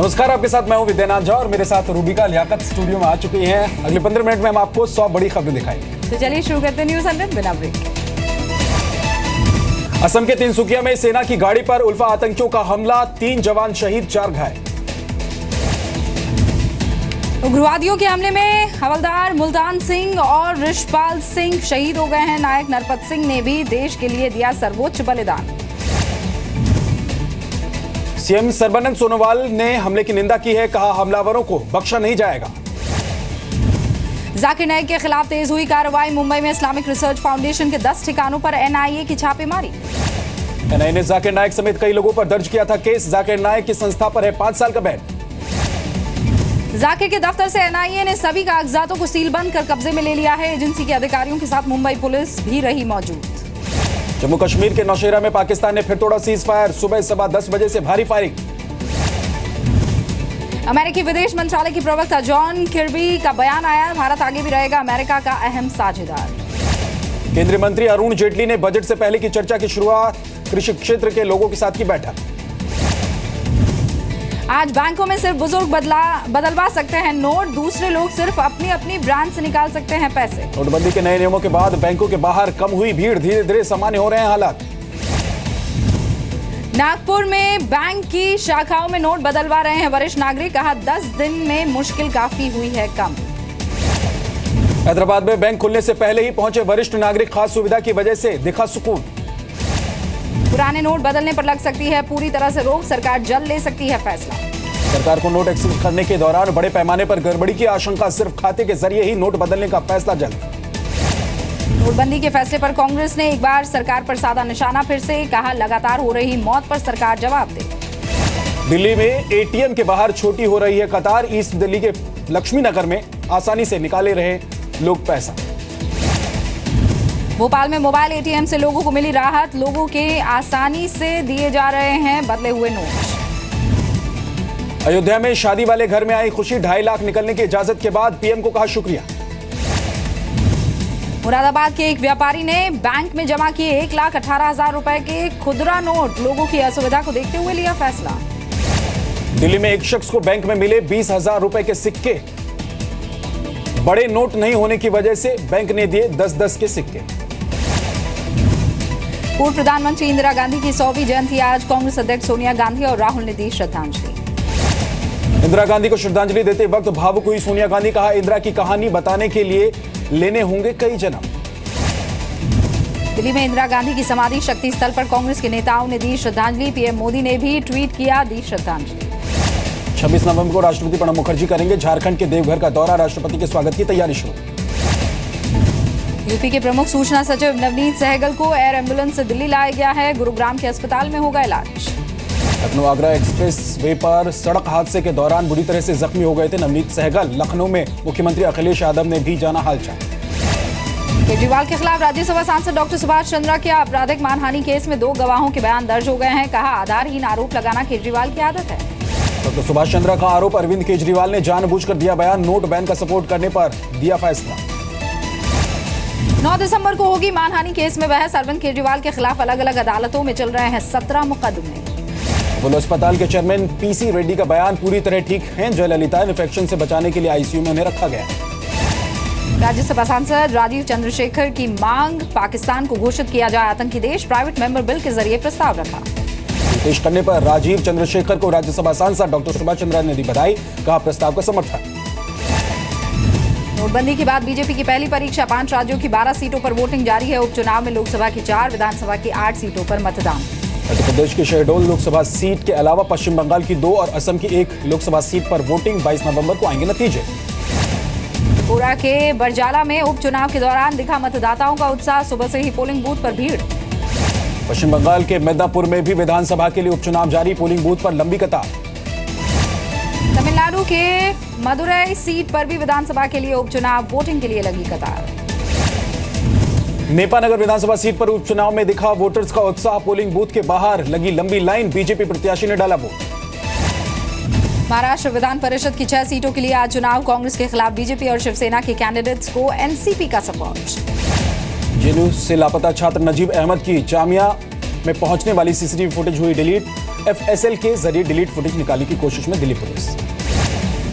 नमस्कार, आपके साथ मैं हूं विद्यानाथ झा और मेरे साथ रूबिका लियाकत स्टूडियो में आ चुकी हैं। अगले 15 मिनट में हम आपको 100 बड़ी खबरें दिखाएंगे। तो चलिए शुरू करते हैं न्यूज़ 100 बिना ब्रेक। असम के तिनसुकिया में सेना की गाड़ी पर उल्फा आतंकियों का हमला, 3 जवान शहीद, 4 घायल। उग्रवादियों के हमले में हवलदार मुल्तान सिंह और ऋषपाल सिंह शहीद हो गए हैं। नायक नरपत सिंह ने भी देश के लिए दिया सर्वोच्च बलिदान। सीएम सर्बानंद सोनोवाल ने हमले की निंदा की है, कहा हमलावरों को बख्शा नहीं जाएगा। जाकिर नाइक के खिलाफ तेज हुई कार्रवाई। मुंबई में इस्लामिक रिसर्च फाउंडेशन के 10 ठिकानों पर एनआईए की छापेमारी। एनआईए ने जाकिर नाइक समेत कई लोगों पर दर्ज किया था केस। जाकिर नाइक की संस्था पर है 5 साल का बैन। जाकिर के दफ्तर से एनआईए ने सभी कागजातों को सीलबंद कर कब्जे में ले लिया है। एजेंसी के अधिकारियों के साथ मुंबई पुलिस भी रही मौजूद। जम्मू कश्मीर के नौशेरा में पाकिस्तान ने फिर तोड़ा सीज फायर। सुबह 10:15 बजे से भारी फायरिंग। अमेरिकी विदेश मंत्रालय की प्रवक्ता जॉन किर्बी का बयान आया, भारत आगे भी रहेगा अमेरिका का अहम साझेदार। केंद्रीय मंत्री अरुण जेटली ने बजट से पहले की चर्चा की शुरुआत। कृषि क्षेत्र के लोगों के साथ की बैठक। आज बैंकों में सिर्फ बुजुर्ग बदलवा सकते हैं नोट, दूसरे लोग सिर्फ अपनी अपनी ब्रांच से निकाल सकते हैं पैसे। नोटबंदी के नए नियमों के बाद बैंकों के बाहर कम हुई भीड़, धीरे धीरे सामान्य हो रहे हैं हालात। नागपुर में बैंक की शाखाओं में नोट बदलवा रहे हैं वरिष्ठ नागरिक, कहा 10 दिन में मुश्किल काफी हुई है कम। हैदराबाद में बैंक खुलने से पहले ही पहुंचे वरिष्ठ नागरिक, खास सुविधा की वजह से दिखा सुकून। पुराने नोट बदलने पर लग सकती है पूरी तरह से रोक, सरकार जल्द ले सकती है फैसला। सरकार को नोट एक्सचेंज करने के दौरान बड़े पैमाने पर गड़बड़ी की आशंका, सिर्फ खाते के जरिए ही नोट बदलने का फैसला जल्द। नोटबंदी के फैसले पर कांग्रेस ने एक बार सरकार पर साधा निशाना, फिर से कहा लगातार हो रही मौत पर सरकार जवाब दे। दिल्ली में एटीएम के बाहर छोटी हो रही है कतार। ईस्ट दिल्ली के लक्ष्मी नगर में आसानी से निकाले रहे लोग पैसा। भोपाल में मोबाइल एटीएम से लोगों को मिली राहत, लोगों के आसानी से दिए जा रहे हैं बदले हुए नोट। अयोध्या में शादी वाले घर में आई खुशी, 2.5 लाख निकलने की इजाजत के बाद पीएम को कहा शुक्रिया। मुरादाबाद के एक व्यापारी ने बैंक में जमा किए 1,18,000 रुपए के खुदरा नोट, लोगों की असुविधा को देखते हुए लिया फैसला। दिल्ली में एक शख्स को बैंक में मिले 20,000 रुपए के सिक्के, बड़े नोट नहीं होने की वजह से बैंक ने दिए 10-10 के सिक्के। पूर्व प्रधानमंत्री इंदिरा गांधी की 100वीं जयंती आज, कांग्रेस अध्यक्ष सोनिया गांधी और राहुल ने दी श्रद्धांजलि। इंदिरा गांधी को श्रद्धांजलि देते वक्त भावुक हुई सोनिया गांधी, कहा इंदिरा की कहानी बताने के लिए लेने होंगे कई जन्म। दिल्ली में इंदिरा गांधी की समाधि शक्ति स्थल पर कांग्रेस के नेताओं ने दी श्रद्धांजलि। पीएम मोदी ने भी ट्वीट किया, दी श्रद्धांजलि। 26 नवंबर को राष्ट्रपति प्रणब मुखर्जी करेंगे झारखंड के देवघर का दौरा, राष्ट्रपति के स्वागत की तैयारी शुरू। यूपी के प्रमुख सूचना सचिव नवनीत सहगल को एयर एम्बुलेंस से दिल्ली लाया गया है, गुरुग्राम के अस्पताल में होगा इलाज। लखनऊ आगरा एक्सप्रेस वे पर सड़क हादसे के दौरान बुरी तरह से जख्मी हो गए थे नवनीत सहगल। लखनऊ में मुख्यमंत्री अखिलेश यादव ने भी जाना हालचाल। केजरीवाल के खिलाफ राज्यसभा सांसद डॉक्टर सुभाष चंद्रा के आपराधिक मानहानि केस में 2 गवाहों के बयान दर्ज हो गए हैं, कहा आधारहीन आरोप लगाना केजरीवाल की आदत है। डॉक्टर सुभाष चंद्रा का आरोप, अरविंद केजरीवाल ने जानबूझकर दिया बयान, नोट बैन का सपोर्ट करने पर दिया फैसला। 9 दिसंबर को होगी मानहानि केस में बहस, अरविंद केजरीवाल के खिलाफ अलग अलग अदालतों में चल रहे हैं 17 मुकदमे। अपोलो अस्पताल के चेयरमैन पीसी रेड्डी का बयान, पूरी तरह ठीक हैं जयललिता, इन्फेक्शन से बचाने के लिए आईसीयू में उन्हें रखा गया। राज्यसभा सांसद राजीव चंद्रशेखर की मांग, पाकिस्तान को घोषित किया जाए आतंकी देश, प्राइवेट मेंबर बिल के जरिए प्रस्ताव रखा। पेश करने पर राजीव चंद्रशेखर को राज्यसभा सांसद डॉक्टर सुभाष चंद्रा ने दी बधाई, कहा प्रस्ताव का समर्थन। नोटबंदी के बाद बीजेपी की पहली परीक्षा, 5 राज्यों की 12 सीटों पर वोटिंग जारी है। उपचुनाव में लोकसभा की 4, विधानसभा की 8 सीटों पर मतदान। मध्य प्रदेश की शहडोल लोकसभा सीट के अलावा पश्चिम बंगाल की 2 और असम की 1 लोकसभा सीट पर वोटिंग, 22 नवंबर को आएंगे नतीजे। त्रिपुरा के बरजाला में उपचुनाव के दौरान दिखा मतदाताओं का उत्साह, सुबह से ही पोलिंग बूथ पर भीड़। पश्चिम बंगाल के मिदनापुर में भी विधानसभा के लिए उपचुनाव जारी, पोलिंग बूथ पर लंबी कतार। तमिलनाडु के मदुरई सीट पर भी विधानसभा के लिए उपचुनाव, वोटिंग के लिए लगी कतार। नेपानगर विधानसभा सीट पर उपचुनाव में दिखा वोटर्स का उत्साह, पोलिंग बूथ के बाहर लगी लंबी लाइन, बीजेपी प्रत्याशी ने डाला वोट। महाराष्ट्र विधान परिषद की 6 सीटों के लिए आज चुनाव, कांग्रेस के खिलाफ बीजेपी और शिवसेना के कैंडिडेट्स को एनसीपी का सपोर्ट। जेएनयू से लापता छात्र नजीब अहमद की जामिया में पहुंचने वाली सीसीटीवी फुटेज हुई डिलीट, FSL के जरिए डिलीट फुटेज निकालने की कोशिश में दिल्ली पुलिस।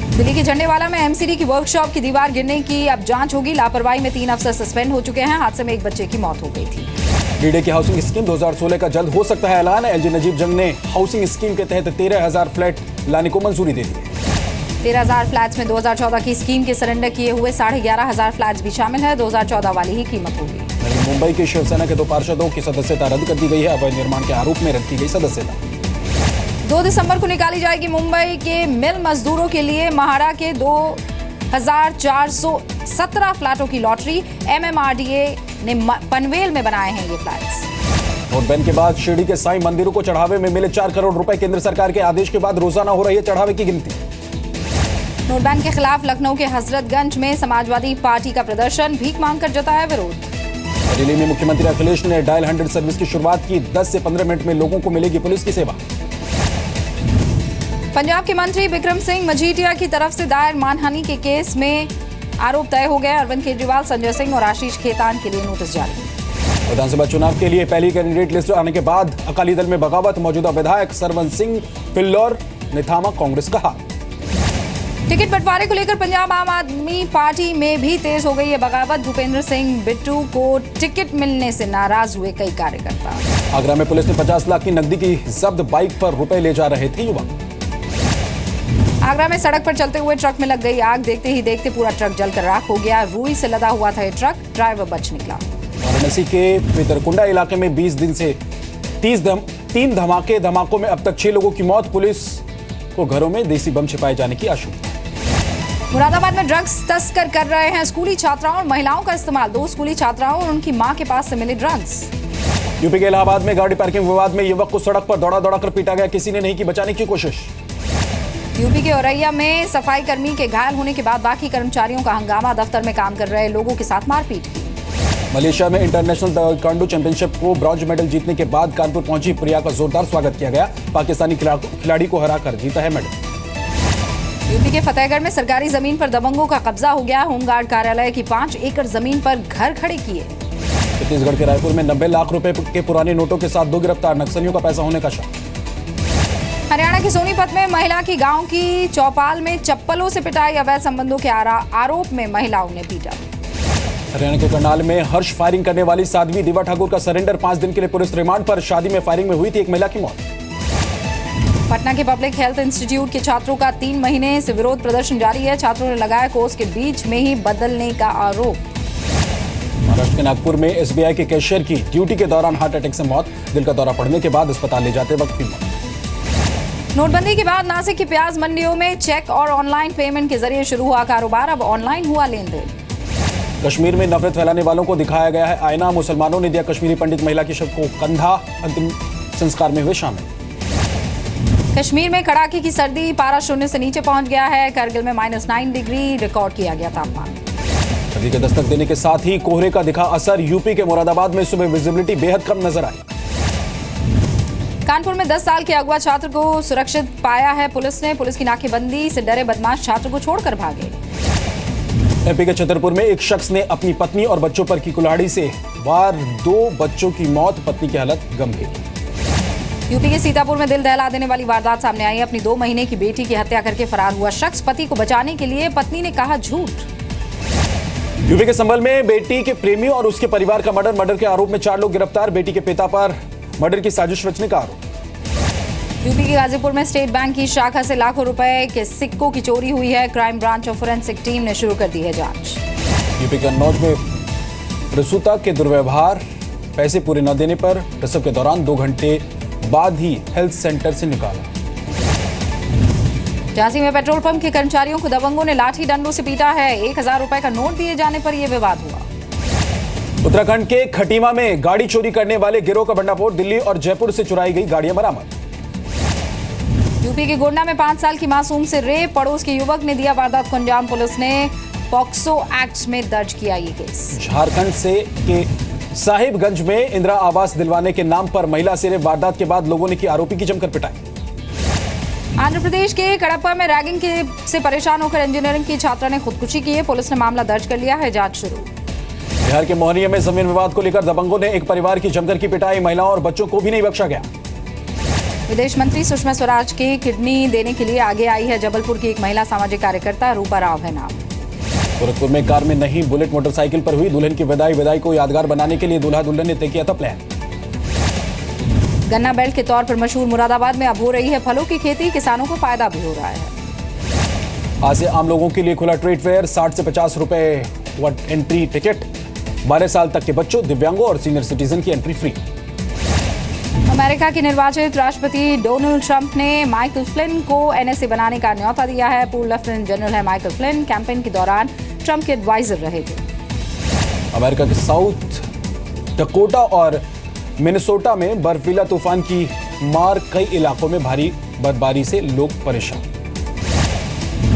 दिल्ली के झंडेवाला में MCD की वर्कशॉप की दीवार गिरने की अब जांच होगी। लापरवाही में 3 अफसर सस्पेंड हो चुके हैं। हादसे में एक बच्चे की मौत हो गई थी। डीडे की हाउसिंग स्कीम 2016 का जल्द हो सकता है ऐलान। LG नजीब जंग ने हाउसिंग स्कीम के तहत 13,000 फ्लैट लाने को मंजूरी दे दी। 13,000 फ्लैट्स में 2014 की स्कीम के सरेंडर किए हुए 11,500 फ्लैट्स भी शामिल है। 2014 वाली ही कीमत होगी। मुंबई की शिवसेना के 2 पार्षदों की सदस्यता रद्द कर दी गई है। अवैध निर्माण के आरोप में रद्द की गई सदस्यता। 2 दिसंबर को निकाली जाएगी मुंबई के मिल मजदूरों के लिए महाड़ा के 2,417 फ्लैटों की लॉटरी। MMRDA ने पनवेल में बनाए हैं ये फ्लैट्स। नोटबैंड के बाद शिरडी के साईं मंदिरों को चढ़ावे में मिले 4 करोड़ रुपए। केंद्र सरकार के आदेश के बाद रोजाना हो रही है चढ़ावे की गिनती। नोटबैंड के खिलाफ लखनऊ के हजरतगंज में समाजवादी पार्टी का प्रदर्शन। भीख मांगकर जताया विरोध। दिल्ली में मुख्यमंत्री अखिलेश ने डायल 100 सर्विस की शुरुआत की। 10 से 15 मिनट में लोगों को मिलेगी पुलिस की सेवा। पंजाब के मंत्री बिक्रम सिंह मजीठिया की तरफ से दायर मानहानि के केस में आरोप तय हो गए। अरविंद केजरीवाल, संजय सिंह और आशीष खेतान के लिए नोटिस जारी। विधानसभा चुनाव के लिए पहली कैंडिडेट लिस्ट आने के बाद अकाली दल में बगावत। मौजूदा विधायक सरवन सिंह फिल्लौर ने थामा कांग्रेस का हाथ। टिकट बंटवारे को लेकर पंजाब आम आदमी पार्टी में भी तेज हो गई है बगावत। भूपेंद्र सिंह बिट्टू को टिकट मिलने से नाराज हुए कई कार्यकर्ता। आगरा में पुलिस ने 50 लाख की नकदी की जब्त। बाइक पर रुपए ले जा रहे थे युवक। आगरा में सड़क पर चलते हुए ट्रक में लग गई आग। देखते ही देखते पूरा ट्रक जलकर राख हो गया। रुई से लदा हुआ था ये ट्रक। ड्राइवर बच निकला। वाराणसी के पितरकुंडा इलाके में 20 दिन से 3 धमाकों में अब तक 6 लोगों की मौत। पुलिस को घरों में देसी बम छिपाए जाने की आशंका। मुरादाबाद में ड्रग्स तस्कर कर रहे हैं स्कूली छात्राओं और महिलाओं का इस्तेमाल। 2 स्कूली छात्राओं और उनकी मां के पास से मिले ड्रग्स। यूपी के इलाहाबाद में गाड़ी पार्किंग विवाद में युवक को सड़क पर दौड़ा कर पीटा गया। किसी ने नहीं की बचाने की कोशिश। यूपी के औरैया में सफाई कर्मी के घायल होने के बाद बाकी कर्मचारियों का हंगामा। दफ्तर में काम कर रहे लोगों के साथ मारपीट की। मलेशिया में इंटरनेशनल ताइक्वांडो चैंपियनशिप को ब्रॉन्ज मेडल जीतने के बाद कानपुर पहुंची प्रिया का जोरदार स्वागत किया गया। पाकिस्तानी खिलाड़ी को हराकर जीता है मेडल। यूपी के फतेहगढ़ में सरकारी जमीन पर दबंगों का कब्जा हो गया। होमगार्ड कार्यालय की 5 एकड़ जमीन पर घर खड़े किए। छत्तीसगढ़ के रायपुर में 90 लाख रुपए के पुराने नोटों के साथ 2 गिरफ्तार। नक्सलियों का पैसा होने का शक। हरियाणा के सोनीपत में महिला की गांव की चौपाल में चप्पलों से पिटाई। अवैध संबंधों के आरोप में महिलाओं ने पीटा। हरियाणा के करनाल में हर्ष फायरिंग करने वाली साध्वी दिवा ठाकुर का सरेंडर। 5 दिन के लिए पुलिस रिमांड पर। शादी में फायरिंग में हुई थी एक महिला की मौत। पटना के पब्लिक हेल्थ इंस्टीट्यूट के छात्रों का 3 महीने से विरोध प्रदर्शन जारी है। छात्रों ने लगाया कोर्स के बीच में ही बदलने का आरोप। महाराष्ट्र के नागपुर में SBI के कैशियर की ड्यूटी के दौरान हार्ट अटैक से मौत। दिल का दौरा पड़ने के बाद अस्पताल ले जाते वक्त की मौत। नोटबंदी के बाद नासिक की प्याज मंडियों में चेक और ऑनलाइन पेमेंट के जरिए शुरू हुआ कारोबार। अब ऑनलाइन हुआ लेन देन। कश्मीर में नफरत फैलाने वालों को दिखाया गया है आईना। मुसलमानों ने दिया कश्मीरी पंडित महिला के शव को कंधा। अंतिम संस्कार में हुए शामिल। कश्मीर में कड़ाके की सर्दी। पारा 0 से नीचे पहुंच गया है। करगिल में -9 डिग्री रिकॉर्ड किया गया तापमान। सर्दी के दस्तक देने के साथ ही कोहरे का दिखा असर। यूपी के मुरादाबाद में सुबह विजिबिलिटी बेहद कम नजर आई। कानपुर में 10 साल के अगवा छात्र को सुरक्षित पाया है पुलिस ने। पुलिस की नाकेबंदी से डरे बदमाश छात्र को छोड़कर भागे। एमपी के छतरपुर में एक शख्स ने अपनी पत्नी और बच्चों पर की कुल्हाड़ी से वार। 2 बच्चों की मौत। पत्नी की हालत गंभीर। यूपी के सीतापुर में दिल दहला देने वाली वारदात सामने आई। अपनी 2 महीने की बेटी की हत्या करके फरार हुआ शख्स। पति को बचाने के लिए पत्नी ने कहा झूठ। यूपी के संभल में बेटी के प्रेमी और उसके परिवार का मर्डर के आरोप में 4 लोग गिरफ्तार। बेटी के पिता पर मर्डर की साजिश रचने का आरोप। यूपी के गाजीपुर में स्टेट बैंक की शाखा से लाखों रुपए के सिक्कों की चोरी हुई है। क्राइम ब्रांच और फोरेंसिक टीम ने शुरू कर दी है जांच। यूपी के कन्नौज में प्रसूता के दुर्व्यवहार। पैसे पूरे न देने पर प्रसव के दौरान 2 घंटे बाद ही हेल्थ सेंटर से निकाला। झांसी में पेट्रोल पंप के कर्मचारियों को दबंगों ने लाठी डंडों से पीटा है। 1000 रुपए का नोट दिए जाने पर यह विवाद हुआ। उत्तराखंड के खटीमा में गाड़ी चोरी करने वाले गिरोह का भंडाफोड़। दिल्ली और जयपुर से चुराई गई गाड़ियां बरामद। यूपी के गोंडा में 5 साल की मासूम से रेप। पड़ोस के युवक ने दिया वारदात को अंजाम। पुलिस ने पॉक्सो एक्ट में दर्ज किया ये केस। झारखंड से के साहिबगंज में इंदिरा आवास दिलवाने के नाम पर महिला से रेप वारदात के बाद लोगों ने की आरोपी की जमकर पिटाई। आंध्र प्रदेश के कडप्पा में रैगिंग से परेशान होकर इंजीनियरिंग की छात्रा ने खुदकुशी की है। पुलिस ने मामला दर्ज कर लिया है। जांच शुरू। बिहार के मोहनिया में जमीन विवाद को लेकर दबंगों ने एक परिवार की जमकर की पिटाई। महिलाओं और बच्चों को भी नहीं बख्शा गया। विदेश मंत्री सुषमा स्वराज की किडनी देने के लिए आगे आई है जबलपुर की एक महिला सामाजिक कार्यकर्ता, रूपा राव है नाम। गोरखपुर में कार में नहीं बुलेट मोटरसाइकिल पर हुई दुल्हन की विदाई को यादगार बनाने के लिए दूल्हा दुल्हन ने तय किया था प्लान। गन्ना बेल्ट के तौर पर मशहूर मुरादाबाद में अब हो रही है फलों की खेती, किसानों को फायदा भी हो रहा है। आज से आम लोगों के लिए खुला ट्रेड फेयर, 60 से 50 रुपए एंट्री टिकट। 12 साल तक के बच्चों, दिव्यांगों और सीनियर सिटीजन की एंट्री फ्री। अमेरिका के निर्वाचित राष्ट्रपति डोनाल्ड ट्रंप ने माइकल फ्लिन को एनएसए बनाने का न्योता दिया है। पूर्व लेफ्टिनेंट जनरल है माइकल फ्लिन, कैंपेन के दौरान ट्रंप के एडवाइजर रहे थे। अमेरिका के साउथ डकोटा और मिनेसोटा में बर्फीला तूफान की मार, कई इलाकों में भारी बर्फबारी से लोग परेशान।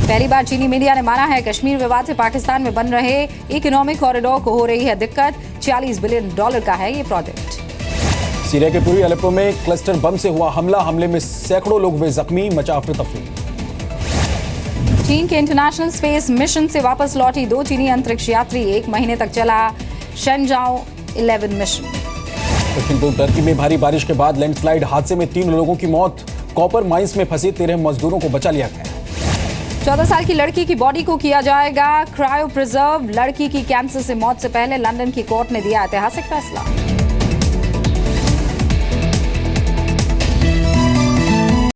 पहली बार चीनी मीडिया ने माना है कश्मीर विवाद से पाकिस्तान में बन रहे इकोनॉमिक कॉरिडोर को हो रही है दिक्कत। $46 बिलियन का है ये प्रोजेक्ट। सीरिया के पूर्वी अलेप्पो में क्लस्टर बम से हुआ हमले में सैकड़ों लोग हुए जख्मी, मचा अफरा-तफरी। चीन के इंटरनेशनल स्पेस मिशन से वापस लौटी 2 चीनी अंतरिक्ष यात्री। 1 महीने तक चला शेनजाओ 11 मिशन। दक्षिण पूर्व टर्की में भारी बारिश के बाद लैंडस्लाइड हादसे में 3 लोगों की मौत। कॉपर माइंस में फंसे 13 मजदूरों को बचा लिया गया। 14 साल की लड़की की बॉडी को किया जाएगा क्रायो प्रिजर्व। लड़की की कैंसर से मौत से पहले लंदन की कोर्ट ने दिया ऐतिहासिक फैसला।